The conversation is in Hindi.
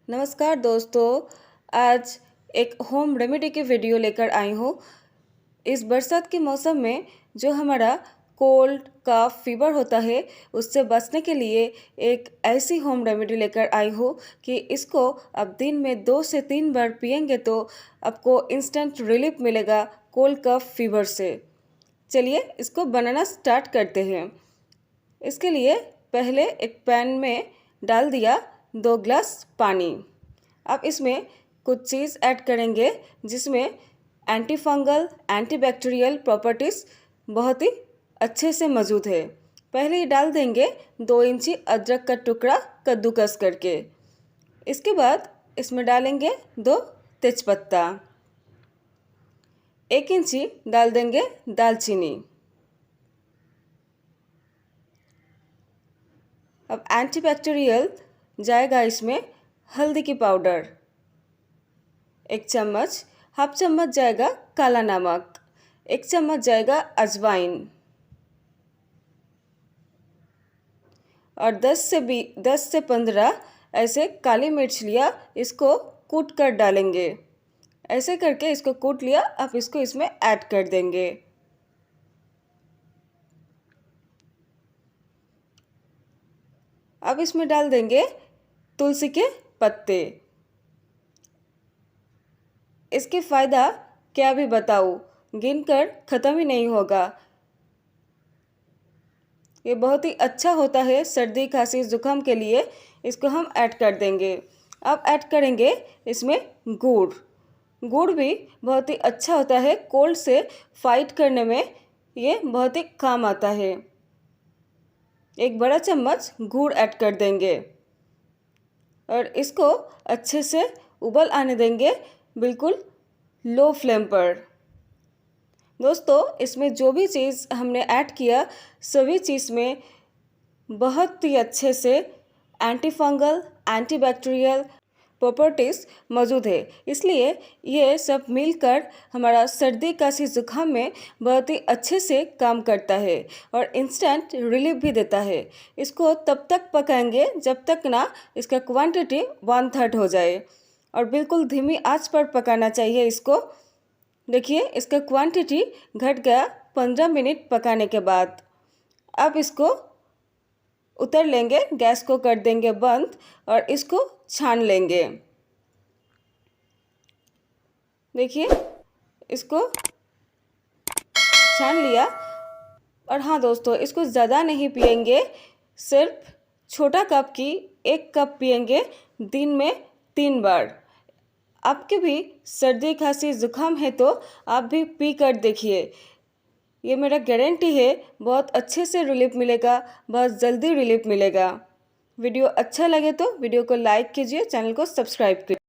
नमस्कार दोस्तों, आज एक होम रेमेडी की वीडियो लेकर आई हूँ। इस बरसात के मौसम में जो हमारा कोल्ड कफ फीवर होता है उससे बचने के लिए एक ऐसी होम रेमेडी लेकर आई हूँ कि इसको आप दिन में 2 से 3 बार पिएंगे तो आपको इंस्टेंट रिलीफ मिलेगा कोल्ड कफ फीवर से। चलिए इसको बनाना स्टार्ट करते हैं। इसके लिए पहले एक पैन में डाल दिया 2 ग्लास पानी। अब इसमें कुछ चीज़ ऐड करेंगे जिसमें एंटी फंगल एंटीबैक्टीरियल प्रॉपर्टीज़ बहुत ही अच्छे से मौजूद है। पहले ही डाल देंगे 2 इंची अदरक का टुकड़ा कद्दूकस करके। इसके बाद इसमें डालेंगे 2 तेजपत्ता, 1 इंची डाल देंगे दालचीनी। अब एंटीबैक्टीरियल जाएगा इसमें हल्दी की पाउडर 1 चम्मच, हाफ चम्मच जाएगा काला नमक, 1 चम्मच जाएगा अजवाइन और 10 से 15 ऐसे काली मिर्च लिया, इसको कूट कर डालेंगे। ऐसे करके इसको कूट लिया, अब इसको इसमें ऐड कर देंगे। अब इसमें डाल देंगे तुलसी के पत्ते। इसके फ़ायदा क्या भी बताऊँ, गिनकर ख़त्म ही नहीं होगा। ये बहुत ही अच्छा होता है सर्दी खांसी ज़ुकाम के लिए। इसको हम ऐड कर देंगे। अब ऐड करेंगे इसमें गुड़। गुड़ भी बहुत ही अच्छा होता है, कोल्ड से फाइट करने में ये बहुत ही काम आता है। 1 बड़ा चम्मच गुड़ ऐड कर देंगे और इसको अच्छे से उबल आने देंगे, बिल्कुल लो फ्लेम पर। दोस्तों, इसमें जो भी चीज़ हमने ऐड किया सभी चीज़ में बहुत ही अच्छे से एंटी फंगल एंटीबैक्टीरियल प्रॉपर्टीज़ मौजूद है, इसलिए ये सब मिलकर हमारा सर्दी खांसी ज़ुकाम में बहुत ही अच्छे से काम करता है और इंस्टेंट रिलीफ भी देता है। इसको तब तक पकाएंगे जब तक ना इसका क्वांटिटी 1/3 हो जाए और बिल्कुल धीमी आंच पर पकाना चाहिए इसको। देखिए इसका क्वांटिटी घट गया 15 मिनट पकाने के बाद। अब इसको उतर लेंगे, गैस को कर देंगे बंद और इसको छान लेंगे। देखिए इसको छान लिया। और हाँ दोस्तों, इसको ज़्यादा नहीं पिएंगे, सिर्फ छोटा कप की 1 कप पिएंगे दिन में 3 बार। आपके भी सर्दी खांसी ज़ुकाम है तो आप भी पी कर देखिए, ये मेरा गारंटी है बहुत अच्छे से रिलीफ मिलेगा, बहुत जल्दी रिलीफ मिलेगा। वीडियो अच्छा लगे तो वीडियो को लाइक कीजिए, चैनल को सब्सक्राइब कीजिए।